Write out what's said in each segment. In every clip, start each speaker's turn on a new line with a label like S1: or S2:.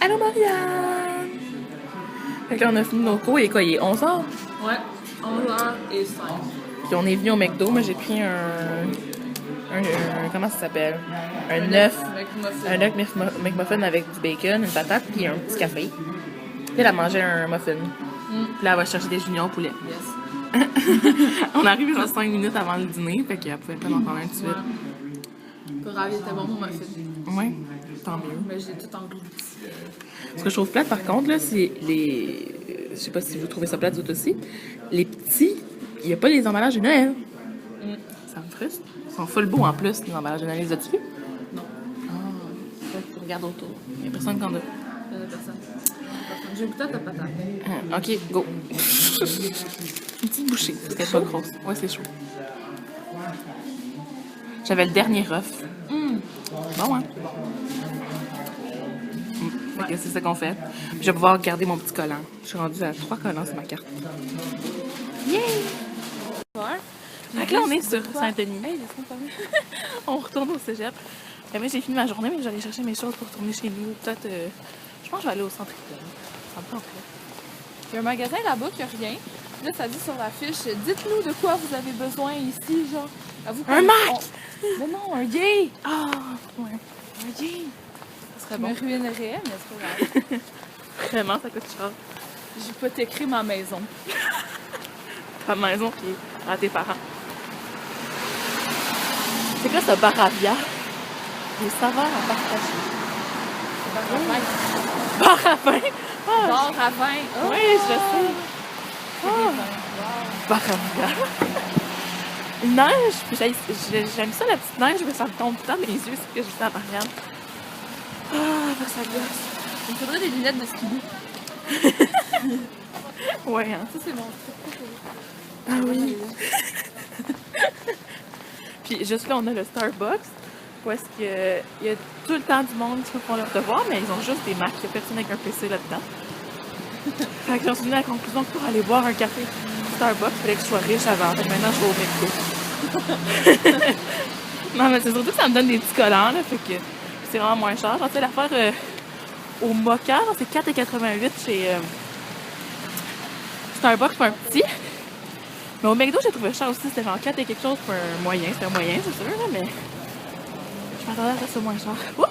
S1: Allô Marianne! Fait que là, on a fini nos cours, il est quoi? Il est 11h?
S2: Ouais, 11h05.
S1: Puis on est venu au McDo, mais j'ai pris un comment ça s'appelle? Un œuf. Un œuf McMuffin avec du bacon, une patate, puis un petit café. Puis elle a mangé un muffin. Puis là, elle va chercher des juniors poulet.
S2: Yes.
S1: On arrive genre 5 minutes avant le dîner, fait qu'elle pouvait pas en prendre un tout de suite.
S2: Pas grave, il était bon mon muffin.
S1: Ouais, tant mieux.
S2: Mais j'ai tout englouti.
S1: Ce que je trouve plate par contre, là, c'est les. Je sais pas si vous trouvez ça plate, vous aussi. Les petits, il n'y a pas les emballages de Noël. Ça me frustre. Ils sont full beaux en plus, les emballages de Noël. Les as-tu vus?
S2: Non.
S1: Ah, tu regardes autour. Il n'y a personne qui en a.
S2: Personne. J'ai goûté à ta patate.
S1: Ah, ok, go. Une petite bouchée, parce qu'elle est pas grosse. Ouais, c'est chaud. J'avais le dernier œuf. Bon, hein? Fait que c'est ça qu'on fait. Puis je vais pouvoir garder mon petit collant. Je suis rendue à 3 collants sur ma carte. Yay! Fait que là, on est sur Saint-Denis.
S2: Hey, laisse-moi parler.
S1: On retourne au cégep. Et moi, j'ai fini ma journée, mais j'allais chercher mes choses pour retourner chez nous. Peut-être, je pense que je vais aller au centre culturel. Ça me tente.
S2: Il y a un magasin là-bas qui a rien. Là, ça dit sur l'affiche, dites-nous de quoi vous avez besoin ici, genre.
S1: Un Mac!
S2: Mais non, un yay!
S1: Ah, ouais. Un yay! Ça serait
S2: Je me
S1: bon.
S2: ruinerais, mais c'est pas grave.
S1: Vraiment, ça coûte cher.
S2: J'hypothéquerai ma maison.
S1: Ta maison qui est à tes parents. C'est quoi ce Baravia? Des saveurs à partager. Bar à vin? Ah,
S2: Bar à vin. Oh!
S1: oui, je sais.
S2: Wow.
S1: Baravia. Une neige, puis j'aime ça la petite neige, mais ça me tombe tout le temps dans les yeux, c'est ce que je dis à Marianne. Ah, ça gosse.
S2: Il me faudrait des lunettes de skidoo.
S1: Ouais, hein.
S2: Ça, c'est mon truc préféré.
S1: Ah oui. Puis juste là, on a le Starbucks, où est-ce qu'il y a tout le temps du monde qui font leur devoir, mais ils ont juste des Macs, il n'y a personne avec un PC là-dedans. Fait que j'en suis venue à la conclusion que pour aller boire un café Starbucks, il fallait que je sois riche avant. Fait que maintenant, je vais au McDo. Non, mais c'est surtout que ça me donne des petits collants, là, fait que c'est vraiment moins cher. Genre, tu sais, l'affaire au Mocha, c'est 4,88 chez Starbucks pour un petit. Mais au McDo, j'ai trouvé cher aussi. C'était genre 4 et quelque chose pour un moyen. C'était un moyen, c'est sûr, là, mais je m'attendais à ça soit moins cher. Ouh!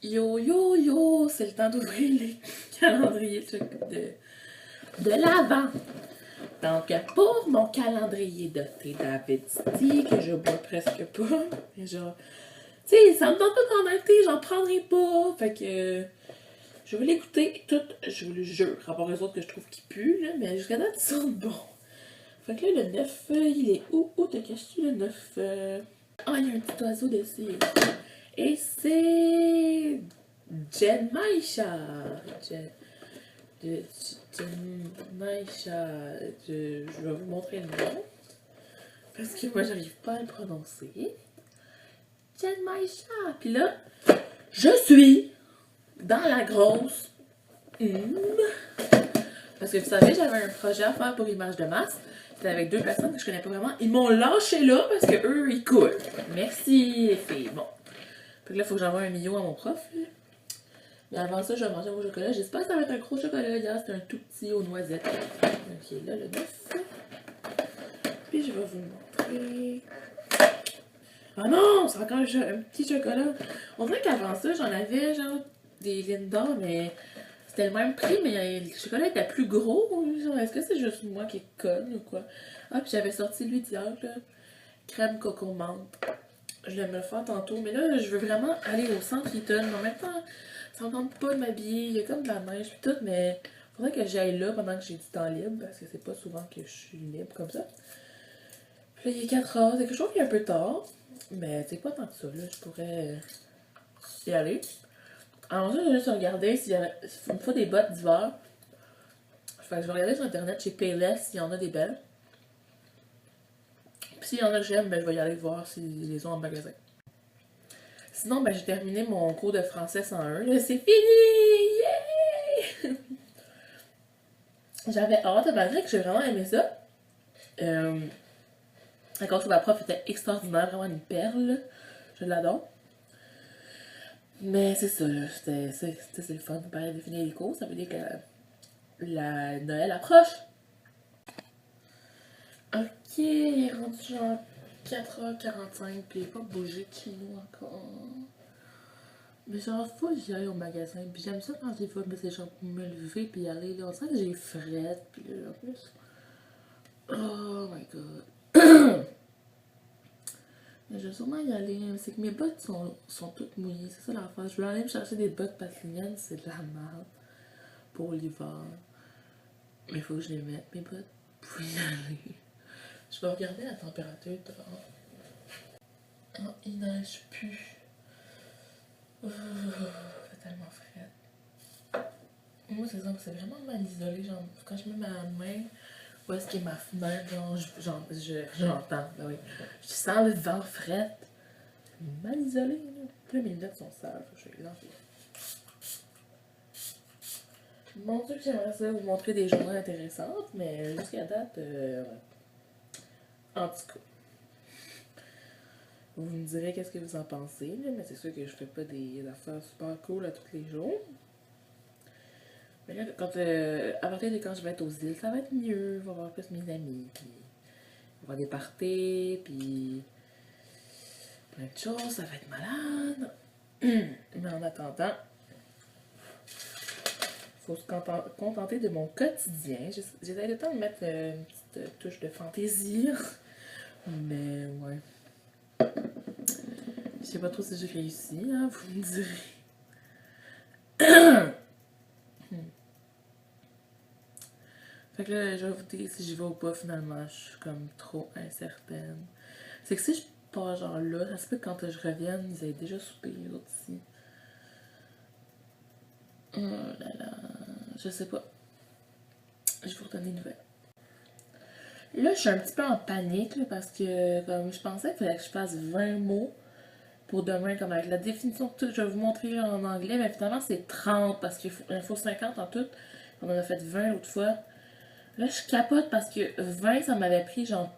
S1: Yo, yo, yo! C'est le temps d'ouvrir les calendriers de l'Avent. Donc, pour mon calendrier de thé d'Avediti, que je bois presque pas, mais genre, tu sais, ça me tente pas de prendre un thé, j'en prendrai pas. Fait que je vais les goûter toutes, je vous le jure, à part les autres que je trouve qui puent, là, mais jusqu'à date, ils sont bons. Fait que là, le 9, il est où? Où te caches-tu le 9? Ah, il y a un petit oiseau dessus. Et c'est Jen Maisha. Maisha. Je vais vous montrer le nom. Parce que moi, j'arrive pas à le prononcer. Jen Maisha. Puis là, je suis dans la grosse parce que vous savez, j'avais un projet à faire pour Image de masse. C'était avec 2 personnes que je connais pas vraiment. Ils m'ont lâché là parce que eux, ils coulent. Merci les filles. Bon. Fait que là, il faut que j'envoie un million à mon prof. Là. Mais avant ça, je vais manger mon chocolat. J'espère que ça va être un gros chocolat. Hier, c'était un tout petit aux noisettes. Ok, là, le 9. Puis je vais vous montrer. Ah non, c'est encore un petit chocolat. On dirait qu'avant ça, j'en avais genre des Linda, mais c'était le même prix, mais le chocolat était plus gros. Est-ce que c'est juste moi qui est conne ou quoi? Ah, puis j'avais sorti lui d'hier, là. Crème coco menthe. Je vais me le faire tantôt, mais là, je veux vraiment aller au centre Eaton. En même temps, ça me tente pas de m'habiller. Il y a comme de la neige et tout, mais faudrait que j'aille là pendant que j'ai du temps libre, parce que c'est pas souvent que je suis libre comme ça. Puis là, il est 4 heures. C'est quelque chose qui est un peu tard, mais c'est pas tant que ça, là. Je pourrais y aller. Alors, je vais juste regarder s'il y a une fois des bottes d'hiver. Fait que je vais regarder sur internet chez Payless s'il y en a des belles. Puis s'il y en a que j'aime, ben, je vais y aller voir s'ils les ont en magasin. Sinon, ben, j'ai terminé mon cours de français 101. Là, c'est fini! Yeah! J'avais hâte, malgré que j'ai vraiment aimé ça. Encore que ma prof était extraordinaire, vraiment une perle. Je l'adore. Mais c'est ça, là. C'est le fun. Pareil de finir les cours, ça veut dire que la Noël approche. Ok, il est rendu genre 4h45, puis il n'est pas bougé de chez nous encore. Mais genre, faut que j'y aille au magasin. Puis j'aime ça quand j'ai fois, mais c'est genre pour me lever puis y aller. Là, on sent que j'ai frette. Puis là, en plus. Oh my god. Mais je vais sûrement y aller. C'est que mes bottes sont toutes mouillées. C'est ça l'affaire. Je vais aller me chercher des bottes parce que les miennes, c'est de la merde pour l'hiver. Mais il faut que je les mette, mes bottes, pour y aller. Je vais regarder la température dehors. Oh, il neige plus. Oh, c'est tellement frais. Moi, c'est ça, c'est vraiment mal isolé. Genre, quand je mets ma main, où est-ce qu'il y a ma fenêtre, j'entends. Ben oui. Je sens le vent frais. Mal isolé, là. Puis là, mes lunettes sont sales. Je vais les enlever. Mon Dieu, que j'aimerais ça vous montrer des journées intéressantes, mais jusqu'à date, en tout cas. Vous me direz qu'est-ce que vous en pensez, là, mais c'est sûr que je fais pas des affaires super cool à tous les jours. Mais là, à partir de quand je vais être aux îles, ça va être mieux. Je vais voir plus mes amis, puis on va avoir des parties, puis plein de choses, ça va être malade. Mais en attendant, faut se contenter de mon quotidien. J'essaie le temps de mettre une petite touche de fantaisie. Mais ouais. Je sais pas trop si j'ai réussi, hein, vous me direz. Fait que là, je vais vous dire si j'y vais ou pas finalement. Je suis comme trop incertaine. C'est que si je pars genre là, ça se peut que quand je revienne, ils aient déjà soupé les autres ici. Oh là là. Je sais pas. Je vais vous redonner une nouvelle. Là, je suis un petit peu en panique là, parce que comme je pensais qu'il fallait que je fasse 20 mots pour demain, comme avec la définition de tout. Je vais vous montrer là, en anglais, mais finalement c'est 30 parce qu'il faut 50 en tout. On en a fait 20 l'autre fois. Là, je capote parce que 20, ça m'avait pris genre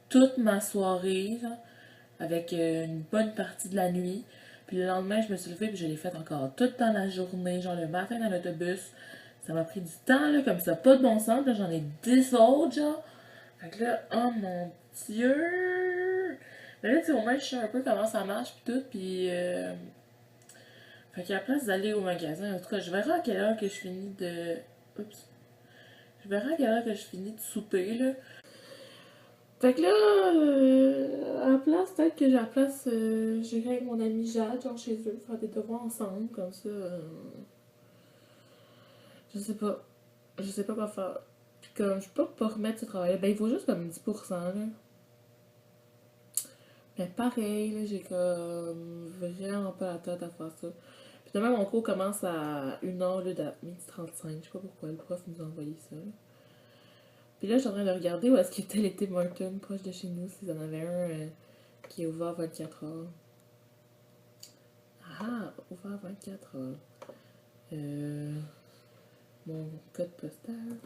S1: toute ma soirée, genre, avec une bonne partie de la nuit. Puis le lendemain, je me suis levée et je l'ai fait encore toute dans la journée, genre le matin dans l'autobus. Ça m'a pris du temps, là, comme ça, pas de bon sens. Là, j'en ai 10 autres, genre. Fait que là, oh mon Dieu! Mais là, tu sais, au moins, je sais un peu comment ça marche, puis tout, puis... Fait qu'à la place d'aller au magasin, en tout cas, je verrai à quelle heure que je finis de... Oups. Je verrai à quelle heure que je finis de souper, là. Fait que là, à la place, peut-être que à la place, j'irai avec mon amie Jade, genre chez eux, faire des devoirs ensemble, comme ça. Je sais pas. Je sais pas quoi faire. Puis comme, je peux pas remettre ce travail-là. Ben, il faut juste comme 10%, là. Mais pareil, là, j'ai comme vraiment pas la tête à faire ça. Puis demain, mon cours commence à 1h, là, à 12h35. Je sais pas pourquoi le prof nous a envoyé ça, là. Puis là, je suis en train de regarder où est-ce qu'il était l'été Martin, proche de chez nous, s'ils en avaient un qui est ouvert 24 heures. Ah, ouvert 24 heures. Mon code postal.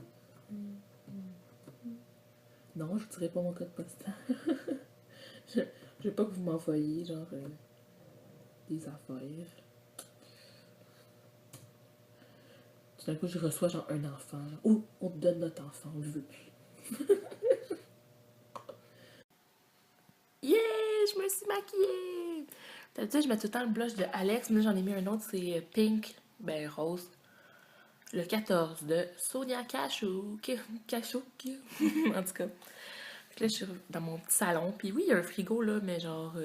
S1: Non, je dirais pas mon code postal. je, je veux pas que vous m'envoyiez, genre, des affaires. Tout d'un coup, je reçois, genre, un enfant. Genre, oh, on te donne notre enfant, on le veut plus. Yeah, je me suis maquillée! D'habitude, je mets tout le temps le blush de Alex, mais j'en ai mis un autre, c'est pink, ben rose. Le 14 de Sonia Cachou. Cachou. En tout cas. Fait que là, je suis dans mon petit salon. Puis oui, il y a un frigo, là, mais genre,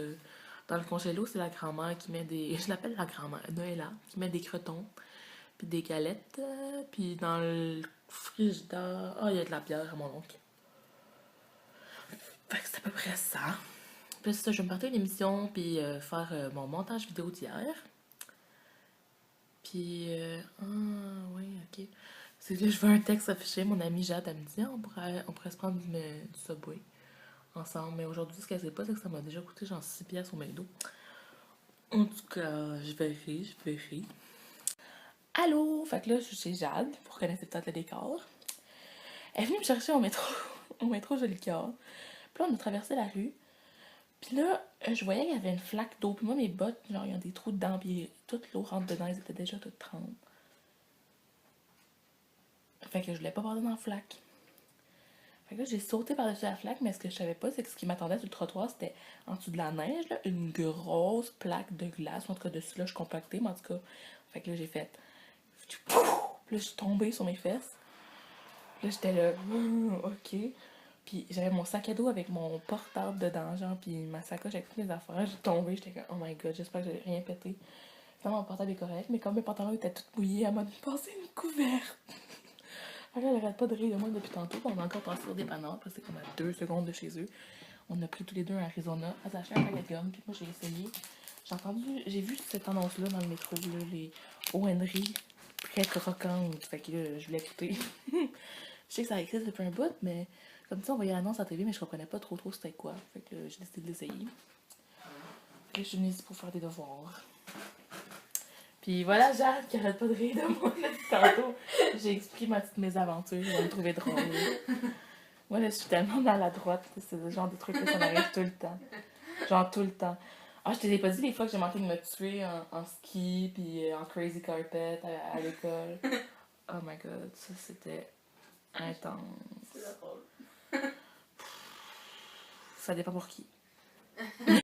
S1: dans le congélo, c'est la grand-mère qui met des. Je l'appelle la grand-mère, Noëlla, qui met des crotons, puis des galettes. Puis dans le frigidaire. Ah, il y a de la bière à mon oncle. Fait que c'est à peu près ça. Puis c'est ça, je vais me partir une émission, puis faire mon montage vidéo d'hier. Puis, ah, oui, ok. C'est que là, je veux un texte affiché. Mon amie Jade, elle me dit, ah, on pourrait se prendre du Subway ensemble. Mais aujourd'hui, ce qu'elle sait pas, c'est que ça m'a déjà coûté genre 6 piastres au McDo. En tout cas, je vérifie. Allô? Fait que là, je suis chez Jade. Vous reconnaissez peut-être le décor. Elle est venue me chercher au métro, au métro Jolicoeur. Puis là, on a traversé la rue. Puis là, je voyais qu'il y avait une flaque d'eau. Puis moi, mes bottes, genre, il y a des trous dedans. Puis toute l'eau rentre dedans. Elles étaient déjà toutes trempées. Fait que je voulais pas passer dans la flaque. Fait que là, j'ai sauté par-dessus la flaque. Mais ce que je savais pas, c'est que ce qui m'attendait sur le trottoir, c'était en dessous de la neige, là, une grosse plaque de glace. En tout cas, dessus, là, je compactais. Mais en tout cas, fait que là, j'ai fait... Puis là, je suis tombée sur mes fesses. Puis là, j'étais là, ok. Puis j'avais mon sac à dos avec mon portable dedans, genre, puis ma sacoche avec toutes mes affaires. J'ai tombé, j'étais comme, oh my god, j'espère que j'ai rien pété. Quand mon portable est correct, mais comme mes pantalons étaient tout mouillés, elle m'a passé une couverte. Fait là, elle arrête pas de rire de moi depuis tantôt, puis on a encore passé au dépanneur, parce que c'est comme à 2 secondes de chez eux. On a pris tous les deux un Arizona, elle s'est acheté un paquet de gomme, puis moi j'ai essayé. J'ai vu cette annonce-là dans le métro, là, les ONRI très croquantes. Fait que là, je voulais écouter. Je sais que ça existe depuis un bout, mais comme ça, on voyait l'annonce à la TV, mais je comprenais pas trop c'était quoi. Fait que j'ai décidé de l'essayer. Et je suis venue ici pour faire des devoirs. Puis voilà, Jade qui arrête pas de rire de moi depuis tantôt. J'ai expliqué ma petite mésaventure, je vais me trouver drôle. Moi, là, je suis tellement maladroite, c'est le genre de truc que ça m'arrive tout le temps. Genre tout le temps. Ah, je te l'ai pas dit les fois que j'ai manqué de me tuer en ski, puis en crazy carpet à l'école. Oh my god, ça c'était intense.
S3: C'est drôle.
S1: Ça dépend pour qui.